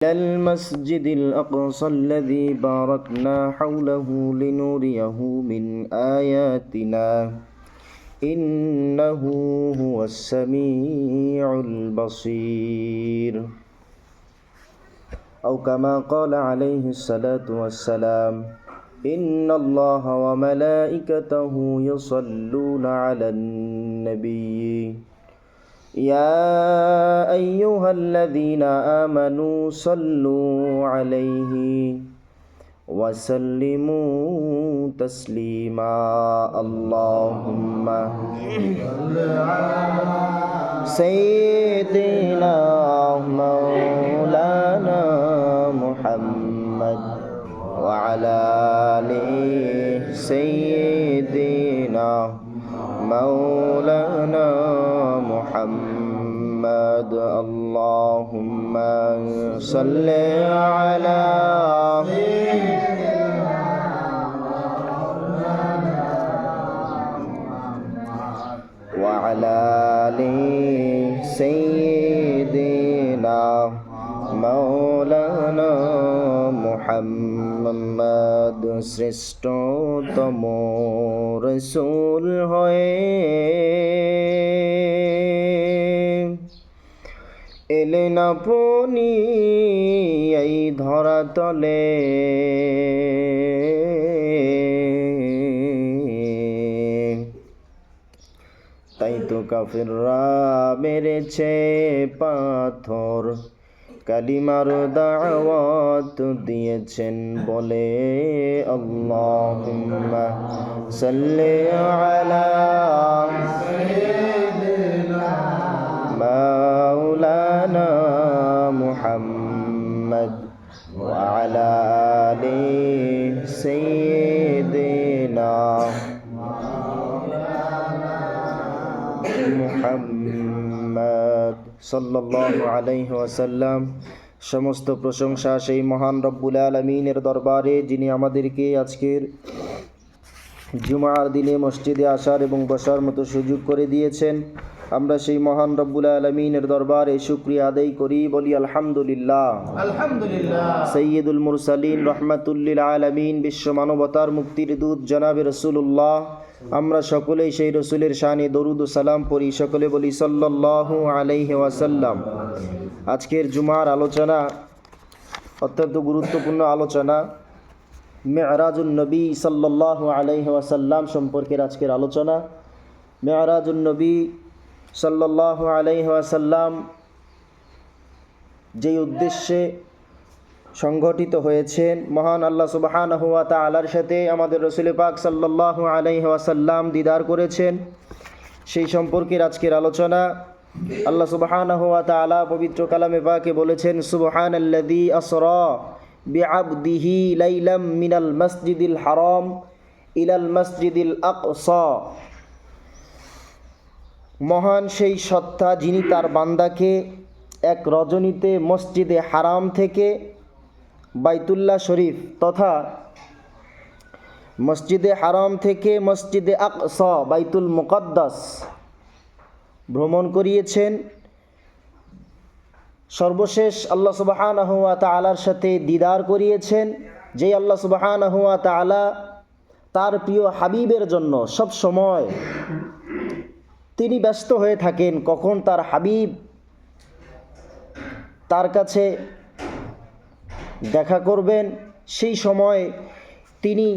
المسجد الأقصى الذي باركنا حوله لنريه من آياتنا إنه هو السميع البصير أو كما قال عليه الصلاة والسلام إن الله وملائكته يصلون على النبي يا أيها الذين آمنوا صلوا عليه وسلموا تسليما اللهم صل على سيدنا مولانا محمد وعلى آل سيدنا مولانا محمد اللهم صل على وعلى آل سيدنا مولانا মুহাম্মদ শ্রেষ্ঠতম রাসূল হয়ে এলেন আপনি এই ধরাতলে তাই তো কাফিররা মেরেছে পাথর কালিমার দাওয়াত দিয়েছেন বলে আল্লাহুম্মা সাল্লি আলা সাইয়্যিদিনা মাওলানা মুহাম্মদ ওয়া আলা আলি সাইয়্যিদিনা মুহাম্মদ সাল্লাল্লাহু আলাইহি ওয়াসাল্লাম। সমস্ত প্রশংসা সেই মহান রব্বুল আলামিনের দরবারে, যিনি আমাদেরকে আজকের জুমার দিনে মসজিদে আসার এবং বসার মতো সুযোগ করে দিয়েছেন। আমরা সেই মহান রব্বুল আলামিনের দরবারে শুকরিয়া আদায় করি, বলি আলহামদুলিল্লাহ। আলহামদুলিল্লাহ। সাইয়্যিদুল মুরসালিন রাহমাতুল লিল আলামিন, বিশ্ব মানবতার মুক্তির দূত জনাবে রাসূলুল্লাহ, আমরা সকলেই সেই রসুলের শানে দরুদ ও সালাম পড়ি, সকলে বলি সাল্লাল্লাহু আলাইহি ওয়াসাল্লাম। আজকের জুমার আলোচনা অত্যন্ত গুরুত্বপূর্ণ আলোচনা, মেরাজুন নবী সাল্লাল্লাহু আলাইহি ওয়াসাল্লাম সম্পর্কের আজকের আলোচনা। মেরাজুন নবী সাল্লাল্লাহু আলাইহি ওয়াসাল্লাম যেই উদ্দেশ্যে সংগঠিত হয়েছেন, মহান আল্লাহ সুবহানাহু ওয়া তাআলার সাথে আমাদের রাসূল পাক সাল্লাল্লাহু আলাইহি ওয়াসাল্লাম দিদার করেছেন, সেই সম্পর্কের আজকের আলোচনা। আল্লাহ সুবহানাহু ওয়া তাআলা পবিত্র কালামে পাকে বলেছেন, সুবহানাল্লাযী আসরা বিআবদিহি লাইলাম মিনাল মাসজিদিল হারাম ইলাল মাসজিদিল আকসা। মহান সেই সত্তা যিনি তার বান্দাকে এক রজনীতে মসজিদে হারাম থেকে বাইতুল্লাহ শরীফ তথা মসজিদে হারাম থেকে মসজিদে আকসা বাইতুল মুকদ্দাস ভ্রমণ করিয়েছেন। সর্বশেষ আল্লাহ সুবহানাহু ওয়া তাআলার সাথে দিদার করিয়েছেন, যেই আল্লাহ সুবহানাহু ওয়া তাআলা তার প্রিয় হাবিবের জন্য সব সময় তিনি ব্যস্ত হয়ে থাকেন কখন তার হাবিব তার কাছে দেখা করবেন। সেই সময় তিনি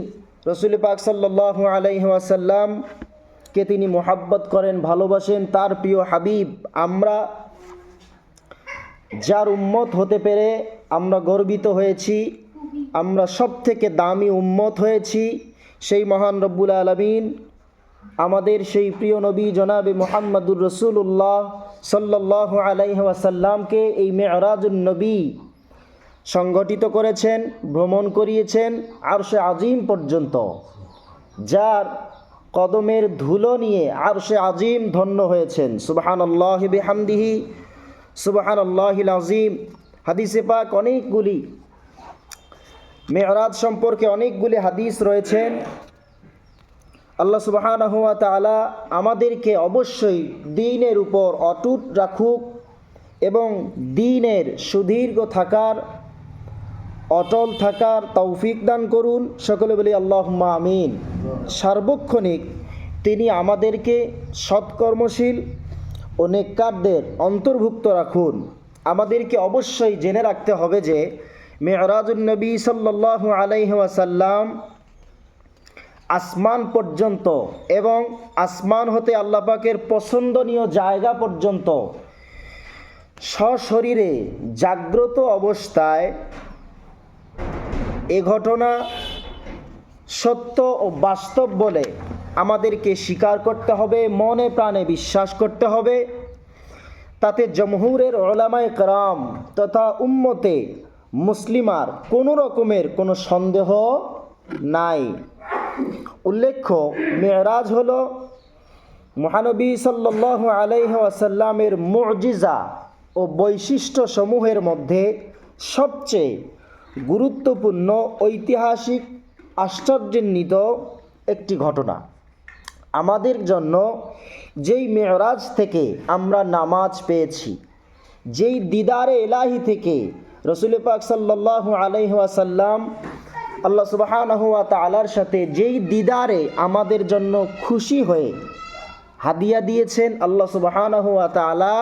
রাসূল পাক সাল্লাল্লাহু আলাইহি ওয়াসাল্লামকে তিনি মোহাব্বত করেন, ভালোবাসেন। তার প্রিয় হাবিব, আমরা যার উম্মত হতে পেরে আমরা গর্বিত হয়েছি, আমরা সব থেকে দামি উম্মত হয়েছি, সেই মহান রব্বুল আলামিন আমাদের সেই প্রিয় নবী জনাবে মুহাম্মদুর রাসূলুল্লাহ সাল্লাল্লাহু আলাইহি ওয়াসাল্লামকে এই মেরাজুন নবী সংগঠিত করেছেন, ভ্রমণ করিয়েছেন আরশে আজিম পর্যন্ত, যার কদমের ধুলো নিয়ে আরশে আজিম ধন্য হয়েছেন। সুবহানাল্লাহি বিহামদিহি সুবহানাল্লাহিল আযীম। হাদিসে পাক অনেকগুলি মেরাজ সম্পর্কে অনেকগুলি হাদিস রয়েছেন। আল্লাহ সুবহানাহু ওয়া তাআলা আমাদেরকে অবশ্যই দ্বীনের উপর অটুট রাখুক এবং দ্বীনের সুদীর্ঘ থাকার, অটল থাকার তৌফিক দান করুন। সকলে বলি আল্লাহুম্মা আমিন। সার্বক্ষণিক তিনি আমাদেরকে সৎকর্মশীল ও নেককারদের অন্তর্ভুক্ত রাখুন। আমাদেরকে অবশ্যই জেনে রাখতে হবে যে মেরাজুন নবী সাল্লাল্লাহু আলাইহি ওয়াসাল্লাম আসমান পর্যন্ত এবং আসমান হতে আল্লাহ পাকের পছন্দনীয় জায়গা পর্যন্ত সশরীরে জাগ্রত অবস্থায় এ ঘটনা সত্য ও বাস্তব বলে আমাদেরকে স্বীকার করতে হবে, মনে প্রাণে বিশ্বাস করতে হবে। তাতে জমহুরের উলামায়ে কেরাম তথা উম্মতে মুসলিমার কোনো রকমের কোনো সন্দেহ নাই। উল্লেখ্য, মেরাজ হলো মহানবী সাল্লাল্লাহু আলাইহি ওয়াসাল্লামের মুজিজা ও বৈশিষ্ট্য সমূহের মধ্যে সবচেয়ে গুরুত্বপূর্ণ, ঐতিহাসিক, আশ্চর্যান্বিত একটি ঘটনা। আমাদের জন্য যেই মেরাজ থেকে আমরা নামাজ পেয়েছি, যেই দিদারে ইলাহি থেকে রাসূল পাক সাল্লাল্লাহু আলাইহি ওয়াসাল্লাম আল্লাহ সুবহানাহু ওয়া তাআলার সাথে যেই দিদারে আমাদের জন্য খুশি হয়ে হাদিয়া দিয়েছেন আল্লাহ সুবহানাহু ওয়া তাআলা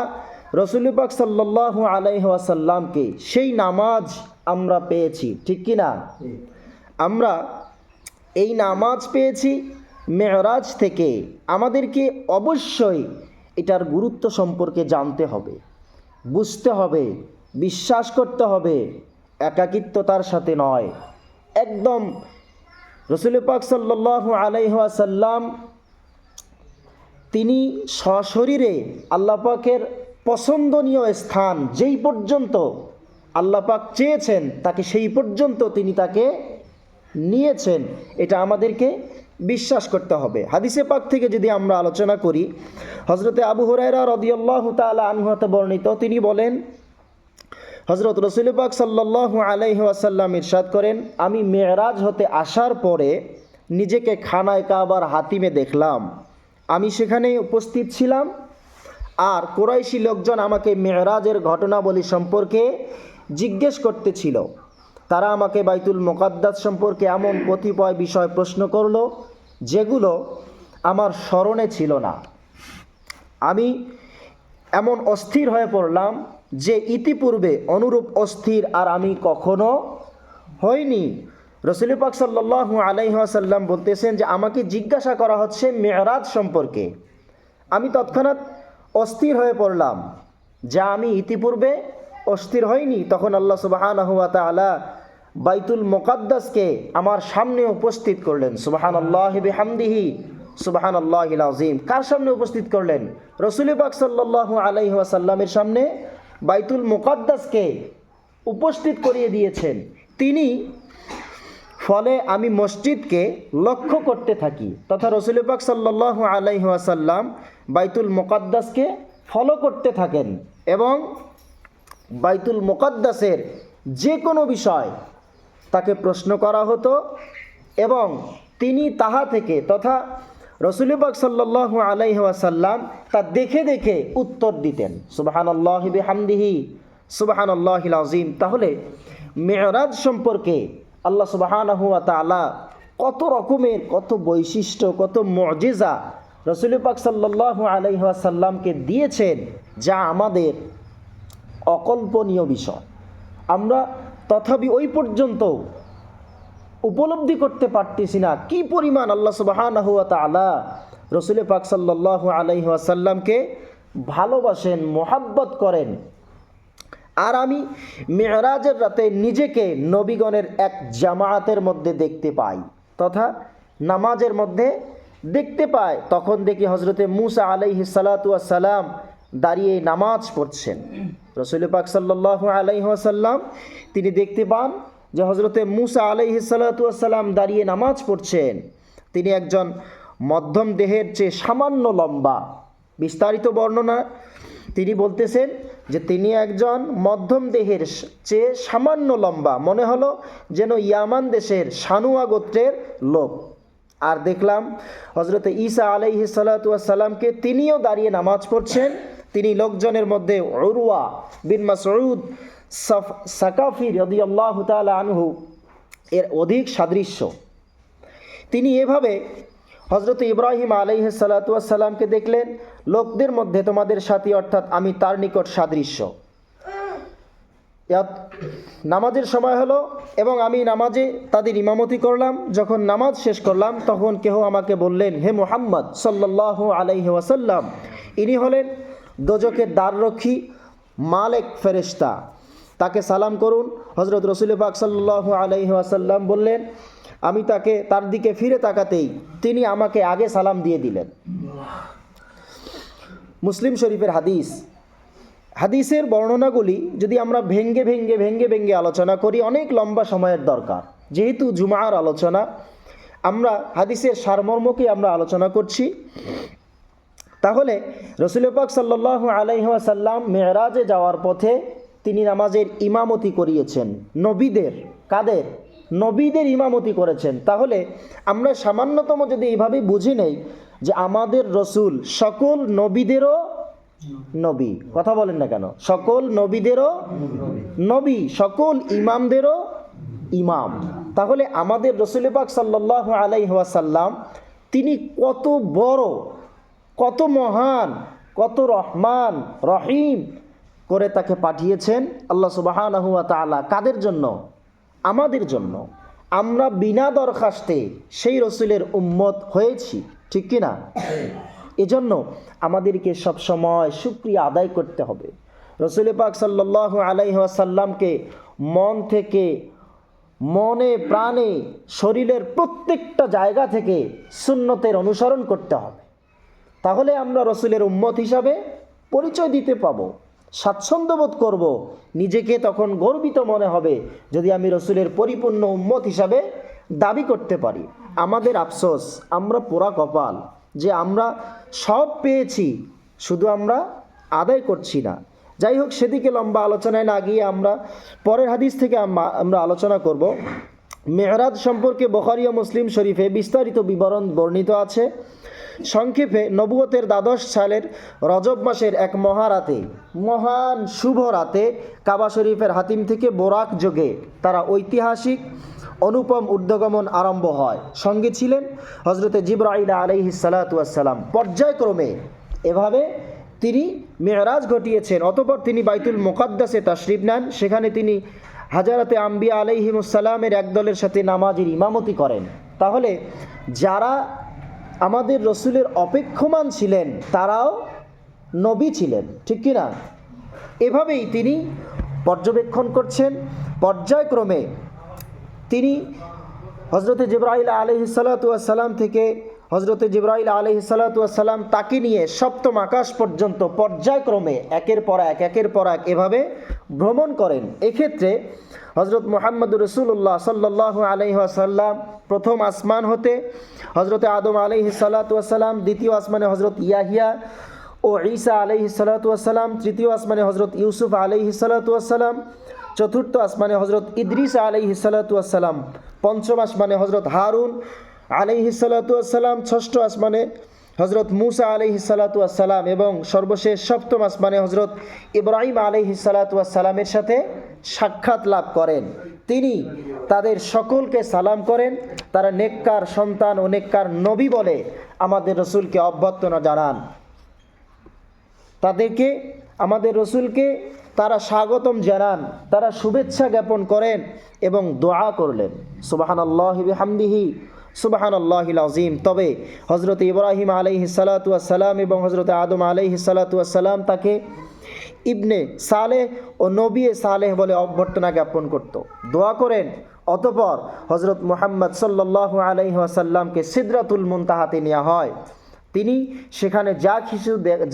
রাসূল পাক সাল্লাল্লাহু আলাইহি ওয়াসাল্লামকে, সেই নামাজ আমরা পেয়েছি। ঠিক কি না? আমরা এই নামাজ পেয়েছি মেরাজ থেকে। আমাদেরকে অবশ্যই এটার গুরুত্ব সম্পর্কে জানতে হবে, বুঝতে হবে, বিশ্বাস করতে হবে। একাকিত্বতার সাথে নয়, একদম রাসূল পাক সাল্লাল্লাহু আলাইহি ওয়াসাল্লাম তিনি সশরীরে আল্লাহ পাকের পছন্দনীয় স্থান যেই পর্যন্ত আল্লাহ পাক চেয়েছেন তাকে সেই পর্যন্ত তিনি তাকে নিয়েছেন, এটা আমাদেরকে বিশ্বাস করতে হবে। হাদিসে পাক থেকে যদি আমরা আলোচনা করি, হযরতে আবু হুরায়রা রাদিয়াল্লাহু তাআলা আনহু হতে বর্ণিত, তিনি বলেন হযরত রাসূল পাক সাল্লাল্লাহু আলাইহি ওয়াসাল্লাম ইরশাদ করেন, আমি মেরাজ হতে আসার পরে নিজেকে খানায় কাবার হাতিমে দেখলাম। আমি সেখানে উপস্থিত ছিলাম আর কুরাইশি লোকজন আমাকে মেরাজের ঘটনাবলী সম্পর্কে জিজ্ঞেস করতেছিল। তারা আমাকে বাইতুল মুকাদ্দাস সম্পর্কে এমন কতিপয় বিষয় প্রশ্ন করলো যেগুলো আমার স্মরণে ছিল না। আমি এমন অস্থির হয়ে পড়লাম যে ইতিপূর্বে অনুরূপ অস্থির আর আমি কখনো হইনি। রাসূল পাক সাল্লাল্লাহু আলাইহি ওয়াসাল্লাম বলতেছেন যে আমাকে জিজ্ঞাসা করা হচ্ছে মেরাজ সম্পর্কে। আমি তৎক্ষণাৎ অস্থির হয়ে পড়লাম, যা আমি ইতিপূর্বে অস্থির হইনি। তখন আল্লাহ সুবহানাহু ওয়া তাআলা বাইতুল মুকাদ্দাসকে আমার সামনে উপস্থিত করলেন। সুবহানাল্লাহি বিহামদিহি সুবহানাল্লাহিল আযীম। কার সামনে উপস্থিত করলেন? রাসূল পাক সাল্লাল্লাহু আলাইহি ওয়াসাল্লামের সামনে বাইতুল মুকাদ্দাসকে উপস্থিত করিয়ে দিয়েছেন তিনি। ফলে আমি মসজিদকে লক্ষ্য করতে থাকি তথা রাসূল পাক সাল্লাল্লাহু আলাইহি ওয়াসাল্লাম বাইতুল মুকাদ্দাসকে ফলো করতে থাকেন এবং বাইতুল মুকাদ্দাসের যে কোনো বিষয় তাকে প্রশ্ন করা হতো এবং তিনি তাহা থেকে তথা রাসূল পাক সাল্লাল্লাহু আলাইহি ওয়াসাল্লাম তা দেখে দেখে উত্তর দিতেন। সুবহানাল্লাহি বিহামদিহি সুবহানাল্লাহিল আযীম। তাহলে মেরাজ সম্পর্কে আল্লাহ সুবহানাহু ওয়া তাআলা কত রকমের, কত বৈশিষ্ট্য, কত মুজিজা রাসূল পাক সাল্লাল্লাহু আলাইহি ওয়াসাল্লামকে দিয়েছেন, যা আমাদের অকল্পনীয় বিষয়। আমরা তথাপি ওই পর্যন্ত উপলব্ধি করতে পারতেছি না কি পরিমাণ আল্লাহ সুবহানাহু ওয়া তাআলা রাসূল পাক সাল্লাল্লাহু আলাইহি ওয়াসাল্লামকে ভালোবাসেন, মোহাব্বত করেন। আর আমি মেরাজের রাতে নিজেকে নবীগণের এক জামায়াতের মধ্যে দেখতে পাই তথা নামাজের মধ্যে দেখতে পাই। তখন দেখি হযরতে মূসা আলাইহিস সালাতু ওয়াস সালাম দাঁড়িয়ে নামাজ পড়ছেন। রাসূল পাক সাল্লাল্লাহু আলাইহি ওয়াসাল্লাম তিনি দেখতে পান যে হযরতে মূসা আলাইহিস সালাতু ওয়াস সালাম দাঁড়িয়ে নামাজ পড়ছেন। তিনি একজন মধ্যম দেহের চেয়ে সামান্য লম্বা। বিস্তারিত বর্ণনা তিনি বলতেছেন যে তিনি একজন মধ্যম দেহের চেয়ে সামান্য লম্বা, মনে হলো যেন ইয়ামান দেশের সানুয়া গোত্রের লোক। আর দেখলাম হযরতে ঈসা আলাইহিস সালাতু ওয়াস সালামকে, তিনিও দাঁড়িয়ে নামাজ পড়ছেন তিনি লোকজনের মধ্যে উরওয়া বিন মাসউদ সাকাফি রাদিয়াল্লাহু তাআলা আনহু এর অধিক সাদৃশ্য। তিনি এভাবে হযরত ইব্রাহিম আলাইহিস সালাতু ওয়াস সালামকে দেখলেন, লোকদের মধ্যে তোমাদের সাথী অর্থাৎ আমি তার নিকট সাদৃশ্য। নামাজের সময় হলো এবং আমি নামাজে তাদের ইমামতি করলাম। যখন নামাজ শেষ করলাম তখন কেহ আমাকে বললেন, হে মুহাম্মদ সাল্লাল্লাহু আলাইহি ওয়াসাল্লাম, ইনি হলেন দোজখের দ্বাররক্ষী মালেক ফেরেশতা, তাকে সালাম করুন। হযরত রাসূল পাক সাল্লাল্লাহু আলাইহি ওয়াসাল্লাম বললেন, আমি তার দিকে ফিরে তাকাতেই তিনি আমাকে আগে সালাম দিয়ে দিলেন। মুসলিম শরীফের হাদিস। হাদিসের বর্ণনাগুলি যদি আমরা ভেঙ্গে ভেঙ্গে আলোচনা করি অনেক লম্বা সময়ের দরকার। যেহেতু জুমার আলোচনা, আমরা হাদিসের সারমর্মকে আমরা আলোচনা করছি। তাহলে রাসূল পাক সাল্লাল্লাহু আলাইহি ওয়াসাল্লাম মেরাজে যাওয়ার পথে তিনি নামাজের ইমামতি করিয়েছেন নবীদের। কাদের? নবীদের ইমামতি করেছেন। তাহলে আমরা সামান্যতম যদি এইভাবে বুঝে নেই যে আমাদের রসুল সকল নবীদেরও নবী, কথা বলেন না কেন, সকল নবীদেরও নবী, সকল ইমামদেরও ইমাম। তাহলে আমাদের রাসূল পাক সাল্লাল্লাহু আলাইহি ওয়াসাল্লাম তিনি কত বড়, কত মহান, কত রহমান রহিম করে তাকে পাঠিয়েছেন আল্লাহ সুবহানাহু ওয়া তাআলা। কাদের জন্য? আমাদের জন্য। আমরা বিনা দরখাস্তে সেই রসুলের উম্মত হয়েছি, ঠিক কি না? এজন্য আমাদেরকে সবসময় শুকরিয়া আদায় করতে হবে। রাসূল পাক সাল্লাল্লাহু আলাইহি ওয়াসাল্লামকে মন থেকে, মনে প্রাণে, শরীরের প্রত্যেকটা জায়গা থেকে সুন্নতের অনুসরণ করতে হবে। তাহলে আমরা রসুলের উম্মত হিসাবে পরিচয় দিতে পাবো, স্বাচ্ছন্দ্য বোধ করব, নিজেকে তখন গর্বিত মনে হবে যদি আমি রসুলের পরিপূর্ণ উম্মত হিসাবে দাবি করতে পারি। আমাদের আফসোস, আমরা পোড়া কপাল যে আমরা সব পেয়েছি, শুধু আমরা আদায় করছি না। যাই হোক, সেদিকে লম্বা আলোচনায় না গিয়ে আমরা পরের হাদিস থেকে আমরা আলোচনা করব। মেরাজ সম্পর্কে বুখারী ও মুসলিম শরীফে বিস্তারিত বিবরণ বর্ণিত আছে। সংক্ষেপে, নবুয়তের 12 সালের রজব মাসের এক মহারাতে, মহান শুভ রাতে কাবা শরীফের হাতিম থেকে বোরাক যোগে তারা ঐতিহাসিক অনুপম ঊর্ধ্বগমন আরম্ভ হয়। সঙ্গে ছিলেন হযরতে জিবরাইল আলাইহিস সালাতু ওয়াস সালাম। পর্যায়ক্রমে এভাবে তিনি মেরাজ ঘটিয়েছেন। অতঃপর তিনি বাইতুল মুকাদ্দাসে তাশরিফ নেন। সেখানে তিনি হাজারাতে আম্বিয়া আলাইহিমুস সালামের একদলের সাথে নামাজের ইমামতি করেন। তাহলে যারা আমাদের রসুলের অপেক্ষমান ছিলেন তারাও নবী ছিলেন, ঠিক কি না? এভাবেই তিনি পর্যবেক্ষণ করছেন। পর্যায়ক্রমে তিনি হযরতে জিবরাইল আলাইহিস সালাতু ওয়াস সালাম থেকে হযরতে জিবরাইল আলাইহিস সালাতু ওয়াস সালাম তাকে নিয়ে সপ্তম আকাশ পর্যন্ত পর্যায়ক্রমে একের পর এক এভাবে ভ্রমণ করেন। এক্ষেত্রে হযরত মুহাম্মদুর রাসূলুল্লাহ সাল্লাল্লাহু আলাইহি ওয়াসাল্লাম প্রথম আসমান হতে হযরতে আদম আলাইহিস সালাতু ওয়াস সালাম, দ্বিতীয় আসমানে হযরত ইয়াহিয়া ও ঈসা আলাইহিস সালাতু ওয়াস সালাম, তৃতীয় আসমানে হযরত ইউসুফ আলাইহিস সালাতু ওয়াস সালাম, চতুর্থ আসমানে হযরত ইদ্রিস আলাইহিস সালাতু ওয়াস সালাম, পঞ্চম আসমানে হযরত হারুন আলাইহিস সালাতু ওয়াস সালাম, ষষ্ঠ আসমানে হযরত মুসা আলাইহিস সালাতু ওয়াস সালাম এবং সর্বশেষ সপ্তম আসমানে হযরত ইব্রাহিম আলাইহিস সালাতু ওয়াস সালামের সাথে সাক্ষাৎ লাভ করেন। তিনি তাদের সকলকে সালাম করেন। তারা নেককার সন্তান ও নেককার নবী বলে আমাদের রসুলকে অভ্যর্থনা জানান। তাদেরকে, আমাদের রসুলকে তারা স্বাগতম জানান, তারা শুভেচ্ছা জ্ঞাপন করেন এবং দোয়া করলেন, সুবহানাল্লাহি বিহামদিহি সুবহানাল্লাহিল আযীম। তবে হযরত ইব্রাহিম আলাইহিস সালাতু ওয়াস সালাম এবং হযরত আদম আলাইহিস সালাতু ওয়াস সালাম তাকে ইবনে সালেহ ও নবী সালেহ বলে অভ্যর্থনা জ্ঞাপন করত, দোয়া করেন। অতঃপর হযরত মুহাম্মদ সাল্লাল্লাহু আলাইহি ওয়াসাল্লামকে সিদরাতুল মুনতাহাতে নেওয়া হয়। তিনি সেখানে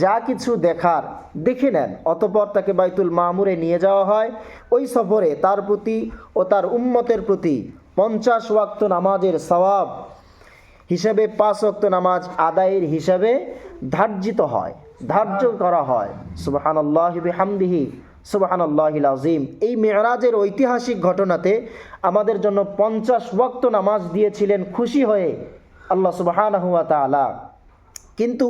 যা কিছু দেখার দেখে নেন। অতঃপর তাকে বাইতুল মামুরে নিয়ে যাওয়া হয়। ওই সফরে তার প্রতি ও তার উম্মতের প্রতি 50 ওয়াক্ত নামাজের সওয়াব হিসাবে 5 ওয়াক্ত নামাজ আদায়ের হিসাবে ধার্য করা হয়। সুবহানাল্লাহি বিহামদিহি সুবহানাল্লাহিল আযীম। এই মেরাজের ঐতিহাসিক ঘটনাতে আমাদের জন্য 50 ওয়াক্ত নামাজ দিয়েছিলেন খুশি হয়ে আল্লাহ সুবহানাহু ওয়া তাআলা। কিন্তু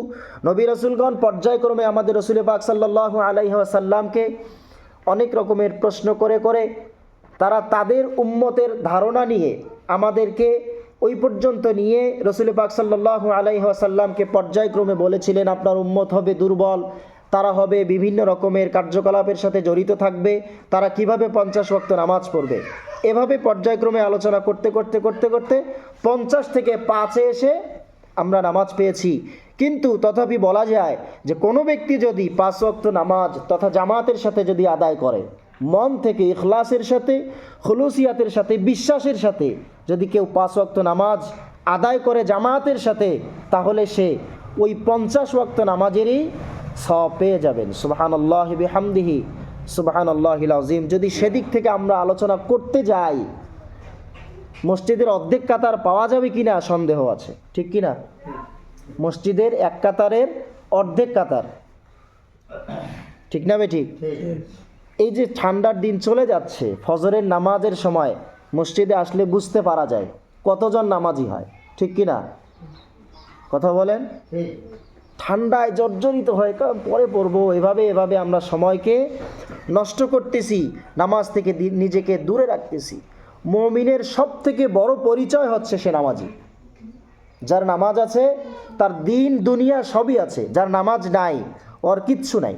নবী রাসূলগণ পর্যায়ক্রমে আমাদের রাসূল পাক সাল্লাল্লাহু আলাইহি ওয়াসাল্লামকে অনেক রকমের প্রশ্ন করে করে তারা তাদের উম্মতের ধারণা নিয়ে আমাদেরকে ওই পর্যন্ত নিয়ে রাসূল পাক সাল্লাল্লাহু আলাইহি ওয়াসাল্লামকে পর্যায়ক্রমে বলেছিলেন, আপনার উম্মত হবে দুর্বল, তারা হবে বিভিন্ন রকমের কার্যকলাপের সাথে জড়িত থাকবে, তারা কিভাবে 50 ওয়াক্ত নামাজ পড়বে। এভাবে পর্যায়ক্রমে আলোচনা করতে করতে করতে করতে 50 থেকে 5-এ এসে আমরা নামাজ পেয়েছি। কিন্তু তথাপি বলা যায় যে কোনো ব্যক্তি যদি 5 ওয়াক্ত নামাজ তথা জামাতের সাথে যদি আদায় করে, মন থেকে ইখলাসের সাথে, খুলুসিয়াতের সাথে, বিশ্বাসের সাথে যদি কেউ 5 ওয়াক্ত নামাজ আদায় করে জামাতের সাথে, তাহলে সে ওই 50 ওয়াক্ত নামাজেরই সওয়াব পেয়ে যাবেন। সুবহানাল্লাহি বিহামদিহি সুবহানাল্লাহিল আযীম। যদি সেদিক থেকে আমরা আলোচনা করতে যাই, মসজিদের অর্ধেক কাতার পাওয়া যাবে কিনা সন্দেহ আছে, ঠিক কিনা? মসজিদের এক কাতারের অর্ধেক কাতার, ঠিক না বেঠিক? এই যে ঠান্ডার দিন চলে যাচ্ছে, ফজরের নামাজের সময় মসজিদে আসলে বুঝতে পারা যায় কতজন নামাজি হয়, ঠিক কিনা? কথা বলেন। ঠান্ডায় জর্জরিত হয়ে পরে পড়বো, এভাবে আমরা সময়কে নষ্ট করতেছি, নামাজ থেকে নিজেকে দূরে রাখতেছি। মুমিনের সব থেকে বড় পরিচয় হচ্ছে সে নামাজি। যার নামাজ আছে তার দিন দুনিয়া সবই আছে, যার নামাজ নাই ওর কিচ্ছু নাই।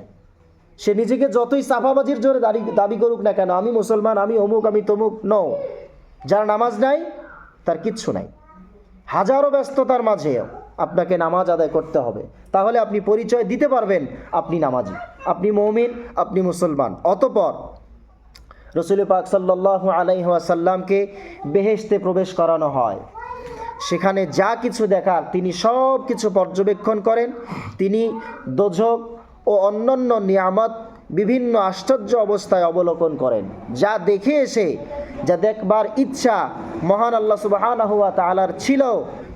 সে নিজেকে যতই চাপাবাজির জোরে দাবি করুক না কেন, আমি মুসলমান, আমি অমুক, আমি তমুক, নও। যার নামাজ নাই তার কিচ্ছু নাই। হাজারো ব্যস্ততার মাঝে আপনাকে নামাজ আদায় করতে হবে, তাহলে আপনি পরিচয় দিতে পারবেন আপনি নামাজি, আপনি মুমিন, আপনি মুসলমান। অতঃপর রাসূল পাক সাল্লাল্লাহু আলাইহি ওয়াসাল্লামকে বেহেশতে প্রবেশ করানো হয়। সেখানে যা কিছু দেখার তিনি সব কিছু পর্যবেক্ষণ করেন। তিনি দোজখ ও অন্যান্য নিয়ামত বিভিন্ন আশ্চর্য অবস্থায় অবলোকন করেন। যা দেখে এসে যা দেখবার ইচ্ছা মহান আল্লাহ সুবহানাহু ওয়া তাআলার ছিল,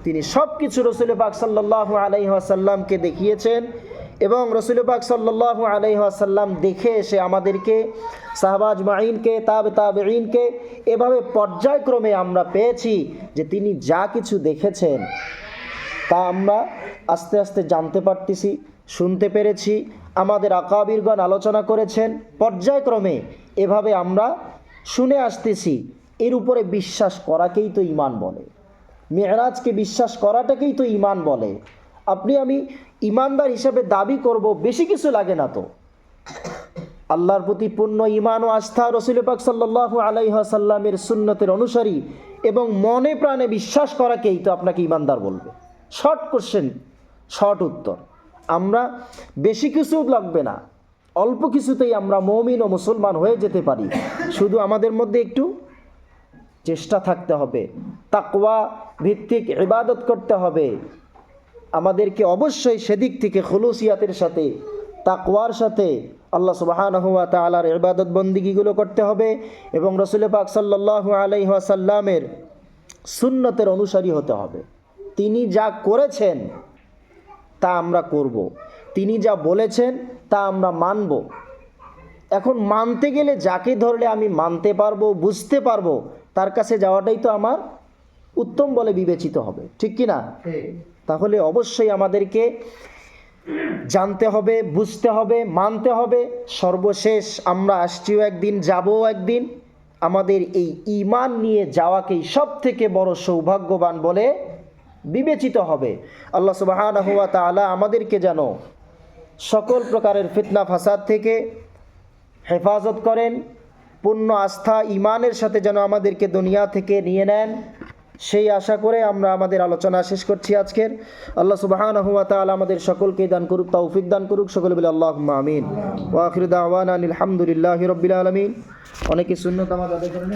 তিনি সব কিছু রাসূল পাক সাল্লাল্লাহু আলাইহি ওয়াসাল্লামকে দেখিয়েছেন। এবং রাসূল পাক সাল্লাল্লাহু আলাইহি ওয়াসাল্লাম দেখে এসে আমাদেরকে, সাহাবা আজমাইনকে, তাবেঈনকে এভাবে পর্যায়ক্রমে আমরা পেয়েছি যে তিনি যা কিছু দেখেছেন তা আমরা আস্তে আস্তে জানতে পারতেছি, শুনতে পেরেছি। আমাদের আকাবিরগণ আলোচনা করেছেন পর্যায়ক্রমে, এভাবে আমরা শুনে আসতেছি। এর উপরে বিশ্বাস করাকেই তো ঈমান বলে, মেরাজকে বিশ্বাস করাটাকেই তো ঈমান বলে। আপনি আমি ঈমানদার হিসাবে দাবি করব, বেশি কিছু লাগে না তো। আল্লাহর প্রতি পূর্ণ ঈমান ও আস্থা, রাসূল পাক সাল্লাল্লাহু আলাইহি ওয়াসাল্লামের সুন্নতের অনুসারী এবং মনে প্রাণে বিশ্বাস করাকেই তো আপনাকে ঈমানদার বলবে। শর্ট কোশ্চেন, শর্ট উত্তর। আমরা বেশি কিছু লাগবে না, অল্প কিছুতেই আমরা মুমিন ও মুসলমান হয়ে যেতে পারি। শুধু আমাদের মধ্যে একটু চেষ্টা থাকতে হবে, তাকওয়া ভিত্তিক ইবাদত করতে হবে। আমাদেরকে অবশ্যই সেদিক থেকে খুলুসিয়াতের সাথে, তাকওয়ার সাথে আল্লাহ সুবহানাহু ওয়া তাআলার ইবাদত বন্দিগিগুলো করতে হবে এবং রাসূল পাক সাল্লাল্লাহু আলাইহি ওয়াসাল্লামের সুন্নতের অনুসারী হতে হবে। তিনি যা করেছেন তা আমরা করব, তিনি যা বলেছেন তা আমরা মানব। এখন মানতে গেলে যাকে ধরলে আমি মানতে পারবো, বুঝতে পারবো, তার কাছে যাওয়াটাই তো আমার উত্তম বলে বিবেচিত হবে, ঠিক কি না? তাহলে অবশ্যই আমাদেরকে জানতে হবে, বুঝতে হবে, মানতে হবে। সর্বশেষ আমরা আসছিও একদিন, যাবও একদিন। আমাদের এই ঈমান নিয়ে যাওয়াকেই সব থেকে বড় সৌভাগ্যবান বলে বিবেচিত হবে। আল্লাহ সুবহানাহু ওয়া তাআলা আমাদেরকে যেন সকল প্রকারের ফিতনা ফাসাদ থেকে হেফাজত করেন, পূর্ণ আস্থা ঈমানের সাথে যেন আমাদেরকে দুনিয়া থেকে নিয়ে নেন, সেই আশা করে আমরা আমাদের আলোচনা শেষ করছি আজকের। আল্লাহ সুবহানাহু ওয়া তাআলা আমাদের সকলকে দান করুক, তৌফিক দান করুক। সকলে বলে আল্লাহুম্মা আমিন। ওয়া আখিরু দাওয়ানা আলহামদুলিল্লাহি রাব্বিল আলামিন। অনেকে সুন্নাত নামাজ আদায় করেন।